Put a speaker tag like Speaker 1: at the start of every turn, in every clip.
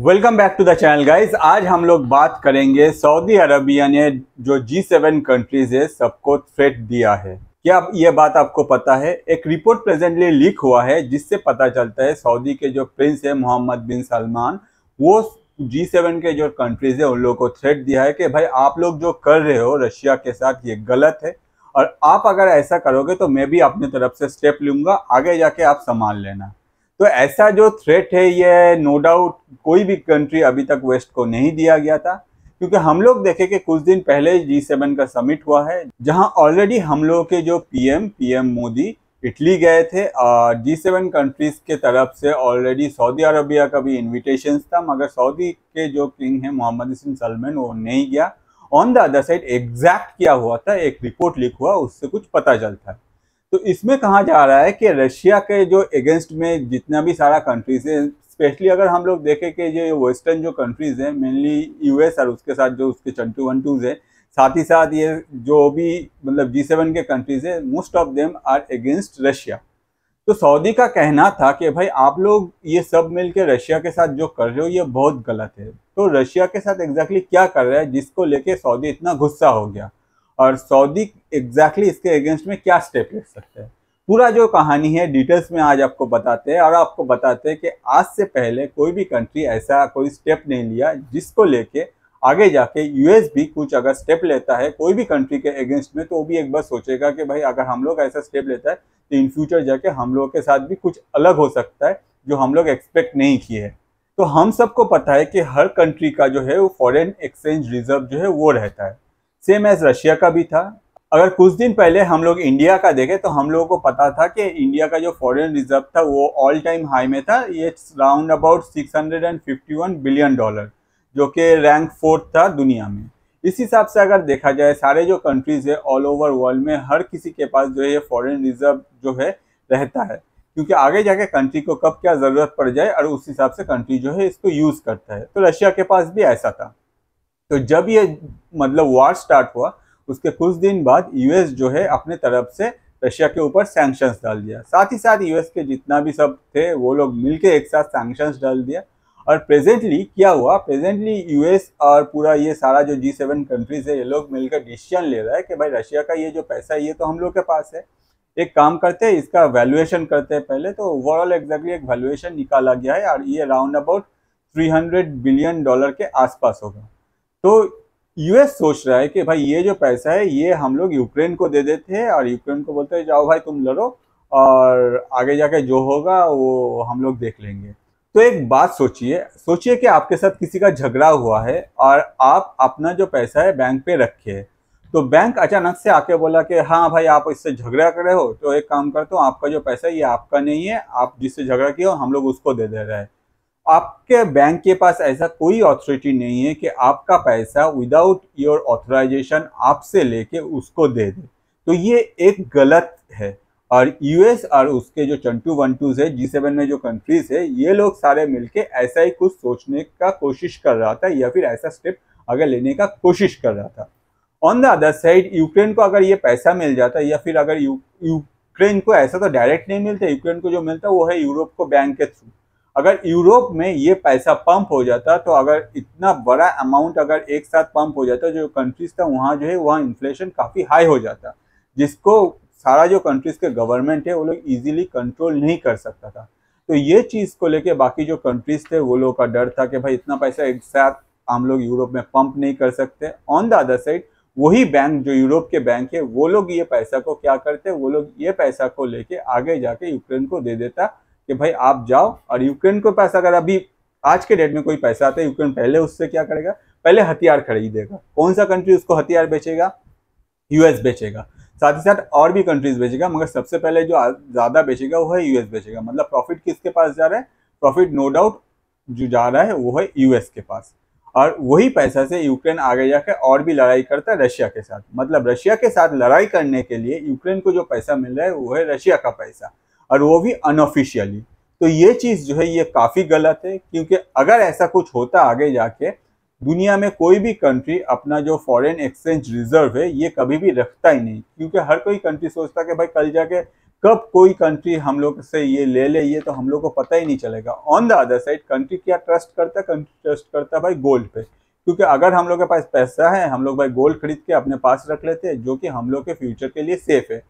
Speaker 1: Welcome back to the channel guys. आज हम लोग बात करेंगे सऊदी अरबिया ने जो G7 कंट्रीज है सबको थ्रेट दिया है। क्या ये बात आपको पता है? एक रिपोर्ट प्रेजेंटली लीक हुआ है जिससे पता चलता है सऊदी के जो प्रिंस है मोहम्मद बिन सलमान, वो G7 के जो कंट्रीज है उन लोगों को थ्रेट दिया है कि भाई आप लोग जो कर रहे हो रशिया के साथ ये गलत है और आप अगर ऐसा करोगे तो मैं भी अपनी तरफ से स्टेप लूंगा, आगे जाके आप संभाल लेना। तो ऐसा जो थ्रेट है ये नो डाउट कोई भी कंट्री अभी तक वेस्ट को नहीं दिया गया था, क्योंकि हम लोग देखे कि कुछ दिन पहले G7 का समिट हुआ है जहां ऑलरेडी हम लोग के जो पीएम मोदी इटली गए थे और G7 कंट्रीज के तरफ से ऑलरेडी सऊदी अरबिया का भी इन्विटेशन था, मगर सऊदी के जो किंग है मोहम्मद बिन सलमान वो नहीं गया। On the other side exact क्या हुआ था, एक रिपोर्ट लीक हुआ, उससे कुछ पता चलता है। तो इसमें कहा जा रहा है कि रशिया के जो अगेंस्ट में जितना भी सारा कंट्रीज है, स्पेशली अगर हम लोग देखें कि ये वेस्टर्न जो कंट्रीज है मेनली यूएस और उसके साथ जो उसके चंटू वंटूज है, साथ ही साथ ये जो भी मतलब G7 के कंट्रीज है, most of them are against Russia. तो सऊदी का कहना था कि भाई आप लोग ये सब मिलकर रशिया के साथ जो कर रहे हो ये बहुत गलत है। तो रशिया के साथ एग्जैक्टली क्या कर रहा है जिसको लेके सऊदी इतना गुस्सा हो गया और सऊदी एग्जैक्टली इसके अगेंस्ट में क्या स्टेप ले सकते हैं, पूरा जो कहानी है डिटेल्स में आज आपको बताते हैं। और आपको बताते हैं कि आज से पहले कोई भी कंट्री ऐसा कोई स्टेप नहीं लिया जिसको लेके आगे जाके यूएस भी कुछ अगर स्टेप लेता है कोई भी कंट्री के अगेंस्ट में, तो वो भी एक बार सोचेगा कि भाई अगर हम लोग ऐसा स्टेप लेता है तो इन फ्यूचर जाके हम लोग के साथ भी कुछ अलग हो सकता है जो हम लोग एक्सपेक्ट नहीं किए हैं। तो हम सबको पता है कि हर कंट्री का जो है वो फॉरेन एक्सचेंज रिजर्व जो है वो रहता है, सेम एज रशिया का भी था। अगर कुछ दिन पहले हम लोग इंडिया का देखें तो हम लोगों को पता था कि इंडिया का जो फॉरेन रिजर्व था वो ऑल टाइम हाई में था, ये राउंड अबाउट $651 बिलियन, जो कि रैंक 4th था दुनिया में। इस हिसाब से अगर देखा जाए सारे जो कंट्रीज है ऑल ओवर वर्ल्ड में हर किसी के पास जो है फॉरेन रिजर्व जो है रहता है, क्योंकि आगे जाके कंट्री को कब क्या जरूरत पड़ जाए और उस हिसाब से कंट्री जो है इसको यूज करता है। तो रशिया के पास भी ऐसा था। तो जब ये मतलब वार स्टार्ट हुआ उसके कुछ दिन बाद यूएस जो है अपने तरफ से रशिया के ऊपर सैंक्शंस डाल दिया, साथ ही साथ यूएस के जितना भी सब थे वो लोग मिलके एक साथ सैंक्शंस डाल दिया। और प्रेजेंटली क्या हुआ, प्रेजेंटली यूएस और पूरा ये सारा जो G7 कंट्रीज है ये लोग मिलकर डिसीजन ले रहा है कि भाई रशिया का ये जो पैसा है ये तो हम लोग के पास है, एक काम करते हैं इसका वैल्यूएशन करते हैं पहले। तो ओवरऑल एग्जैक्टली एक वैल्यूएशन निकाला गया है और ये राउंड अबाउट $300 बिलियन के आसपास होगा। तो यूएस सोच रहा है कि भाई ये जो पैसा है ये हम लोग यूक्रेन को दे देते हैं और यूक्रेन को बोलते हैं जाओ भाई तुम लड़ो और आगे जाके जो होगा वो हम लोग देख लेंगे। तो एक बात सोचिए सोचिए कि आपके साथ किसी का झगड़ा हुआ है और आप अपना जो पैसा है बैंक पे रखे, तो बैंक अचानक से आके बोला कि हाँ भाई आप इससे झगड़ा कर रहे हो तो एक काम करते हो, आपका जो पैसा है ये आपका नहीं है, आप जिससे झगड़ा किया हो हम लोग उसको दे दे रहे हैं। आपके बैंक के पास ऐसा कोई अथॉरिटी नहीं है कि आपका पैसा विदाउट योर ऑथराइजेशन आपसे लेके उसको दे दे। तो ये एक गलत है। और यूएस और उसके जो चंटू वंटूज है G7 में जो कंट्रीज है ये लोग सारे मिलके ऐसा ही कुछ सोचने का कोशिश कर रहा था या फिर ऐसा स्टेप आगे लेने का कोशिश कर रहा था। On the other side Ukraine को अगर ये पैसा मिल जाता या फिर अगर यूक्रेन को ऐसा तो डायरेक्ट नहीं मिलता, यूक्रेन को जो मिलता वो है यूरोप को बैंक के थ्रू। अगर यूरोप में ये पैसा पंप हो जाता तो अगर इतना बड़ा अमाउंट अगर एक साथ पंप हो जाता जो कंट्रीज था वहाँ जो है वहाँ इन्फ्लेशन काफ़ी हाई हो जाता, जिसको सारा जो कंट्रीज के गवर्नमेंट है वो लोग इजीली कंट्रोल नहीं कर सकता था। तो ये चीज़ को लेके बाकी जो कंट्रीज थे वो लोग का डर था कि भाई इतना पैसा एक साथ हम लोग यूरोप में पंप नहीं कर सकते। ऑन द अदर साइड वही बैंक जो यूरोप के बैंक है वो लोग ये पैसा को क्या करते, वो लोग ये पैसा को लेके आगे जाके यूक्रेन को दे देता कि भाई आप जाओ। और यूक्रेन को पैसा अगर अभी आज के डेट में कोई पैसा आता है यूक्रेन पहले उससे क्या करेगा, पहले हथियार खरीदेगा। कौन सा कंट्री उसको हथियार बेचेगा? यूएस बेचेगा, साथ ही साथ और भी कंट्रीज बेचेगा, मगर सबसे पहले जो ज़्यादा बेचेगा वो है यूएस बेचेगा। मतलब प्रॉफिट किसके पास जा रहा है? प्रॉफिट नो डाउट जो जा रहा है वो है यूएस के पास। और वही पैसा से यूक्रेन आगे जाकर और भी लड़ाई करता है रशिया के साथ। मतलब रशिया के साथ लड़ाई करने के लिए यूक्रेन को जो पैसा मिल रहा है वो है रशिया का पैसा, और वो भी अनऑफिशियली। तो ये चीज़ जो है ये काफ़ी गलत है, क्योंकि अगर ऐसा कुछ होता आगे जाके दुनिया में कोई भी कंट्री अपना जो फॉरेन एक्सचेंज रिजर्व है ये कभी भी रखता ही नहीं, क्योंकि हर कोई कंट्री सोचता कि भाई कल जाके कब कोई कंट्री हम लोग से ये ले ले ये तो हम लोग को पता ही नहीं चलेगा। On the other side country क्या ट्रस्ट करता है, कंट्री ट्रस्ट करता है भाई गोल्ड पे, क्योंकि अगर हम लोग के पास पैसा है हम लोग भाई गोल्ड खरीद के अपने पास रख लेते हैं जो कि हम लोग के फ्यूचर के लिए सेफ है।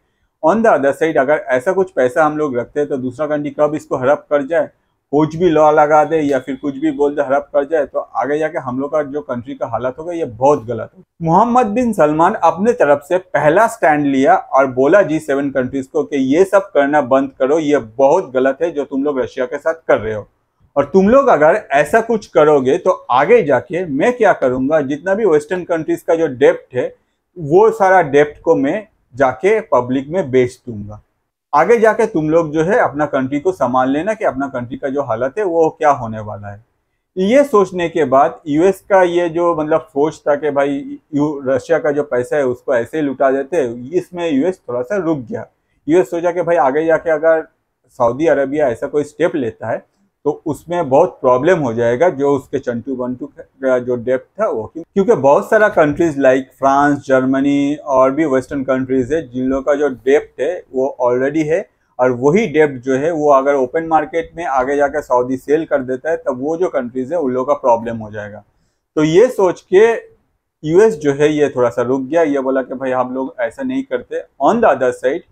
Speaker 1: ऑन द अदर साइड अगर ऐसा कुछ पैसा हम लोग रखते हैं तो दूसरा कंट्री कब इसको हड़प कर जाए, कुछ भी लॉ लगा दे या फिर कुछ भी बोल दे हड़प कर जाए, तो आगे जाके हम लोग का जो कंट्री का हालत होगा ये बहुत गलत होगा। मोहम्मद बिन सलमान अपने तरफ से पहला स्टैंड लिया और बोला G7 कंट्रीज को कि ये सब करना बंद करो, ये बहुत गलत है जो तुम लोग रशिया के साथ कर रहे हो, और तुम लोग अगर ऐसा कुछ करोगे तो आगे जाके मैं क्या करूंगा, जितना भी वेस्टर्न कंट्रीज का जो डेप्ट है वो सारा डेप्ट को मैं जाके पब्लिक में बेच दूंगा। आगे जाके तुम लोग जो है अपना कंट्री को संभाल लेना कि अपना कंट्री का जो हालत है वो क्या होने वाला है। ये सोचने के बाद यूएस का ये जो मतलब सोच था कि भाई रशिया का जो पैसा है उसको ऐसे ही लुटा देते, इसमें यूएस थोड़ा सा रुक गया। यूएस सोचा कि भाई आगे जाके अगर सऊदी अरबिया ऐसा कोई स्टेप लेता है तो उसमें बहुत प्रॉब्लम हो जाएगा जो उसके चंटू बंटू का जो डेप्ट था वो, क्योंकि बहुत सारा कंट्रीज लाइक फ्रांस, जर्मनी और भी वेस्टर्न कंट्रीज है जिन लोगों का जो डेप्ट है वो ऑलरेडी है, और वही डेप्ट जो है वो अगर ओपन मार्केट में आगे जाकर सऊदी सेल कर देता है तब वो जो कंट्रीज है उन लोगों का प्रॉब्लम हो जाएगा। तो ये सोच के यूएस जो है ये थोड़ा सा रुक गया, ये बोला कि भाई हम लोग ऐसा नहीं करते। ऑन द अदर साइड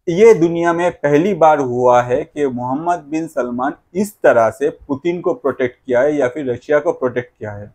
Speaker 1: ये दुनिया में पहली बार हुआ है कि मोहम्मद बिन सलमान इस तरह से पुतिन को प्रोटेक्ट किया है या फिर रशिया को प्रोटेक्ट किया है।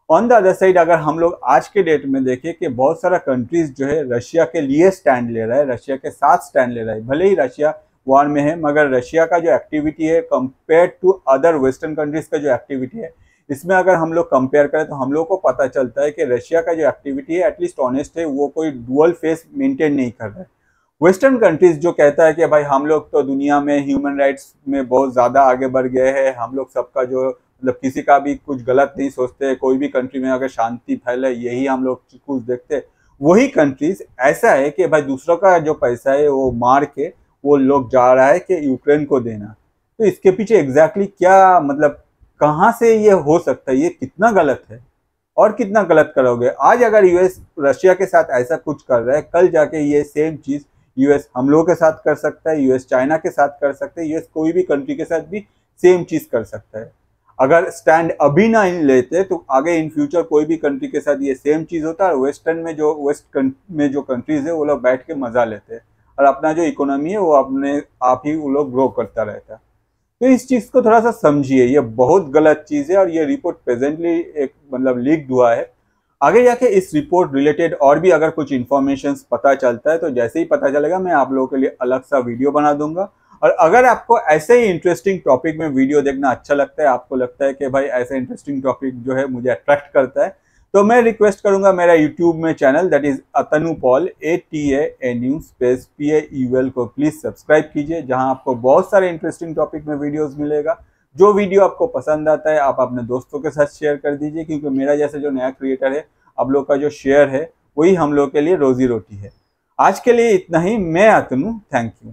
Speaker 1: ऑन द अदर साइड अगर हम लोग आज के डेट में देखें कि बहुत सारा कंट्रीज जो है रशिया के लिए स्टैंड ले रहा है, रशिया के साथ स्टैंड ले रहा है, भले ही रशिया वॉर में है मगर रशिया का जो एक्टिविटी है compare to other western countries का जो एक्टिविटी है, इसमें अगर हम लोग कंपेयर करें तो हम लोग को पता चलता है कि रशिया का जो एक्टिविटी है एटलीस्ट ऑनेस्ट है, वो कोई डुअल फेस मेंटेन नहीं कर रहा है। वेस्टर्न कंट्रीज जो कहता है कि भाई हम लोग तो दुनिया में ह्यूमन राइट्स में बहुत ज़्यादा आगे बढ़ गए हैं, हम लोग सबका जो मतलब किसी का भी कुछ गलत नहीं सोचते, कोई भी कंट्री में अगर शांति फैले यही हम लोग कुछ देखते, वही कंट्रीज ऐसा है कि भाई दूसरों का जो पैसा है वो मार के वो लोग जा रहा है कि यूक्रेन को देना। तो इसके पीछे एग्जैक्टली क्या मतलब कहाँ से ये हो सकता है, ये कितना गलत है और कितना गलत करोगे। आज अगर यूएस रशिया के साथ ऐसा कुछ कर रहा है, कल जाके ये सेम चीज़ यूएस हम लोगों के साथ कर सकता है, यूएस चाइना के साथ कर सकते हैं, यूएस कोई भी कंट्री के साथ भी सेम चीज कर सकता है। अगर स्टैंड अभी ना लेते तो आगे इन फ्यूचर कोई भी कंट्री के साथ ये सेम चीज होता है, और वेस्ट में जो कंट्रीज है वो लोग बैठ के मजा लेते हैं और अपना जो इकोनॉमी है वो अपने आप ही वो लोग ग्रो करता रहता है। तो इस चीज को थोड़ा सा समझिए, ये बहुत गलत चीज है और ये रिपोर्ट प्रेजेंटली एक मतलब लीक हुआ है। आगे जाके इस रिपोर्ट रिलेटेड और भी अगर कुछ इन्फॉर्मेशन पता चलता है तो जैसे ही पता चलेगा मैं आप लोगों के लिए अलग सा वीडियो बना दूंगा। और अगर आपको ऐसे ही इंटरेस्टिंग टॉपिक में वीडियो देखना अच्छा लगता है, आपको लगता है कि भाई ऐसा इंटरेस्टिंग टॉपिक जो है मुझे अट्रैक्ट करता है, तो मैं रिक्वेस्ट करूंगा मेरा यूट्यूब में channel that is Atanu Paul ATANU space PAUL को प्लीज सब्सक्राइब कीजिए, जहां आपको बहुत सारे इंटरेस्टिंग टॉपिक में वीडियोस मिलेगा। जो वीडियो आपको पसंद आता है आप अपने दोस्तों के साथ शेयर कर दीजिए, क्योंकि मेरा जैसे जो नया क्रिएटर है आप लोग का जो शेयर है वही हम लोग के लिए रोजी रोटी है। आज के लिए इतना ही, मैं अतनु, थैंक यू।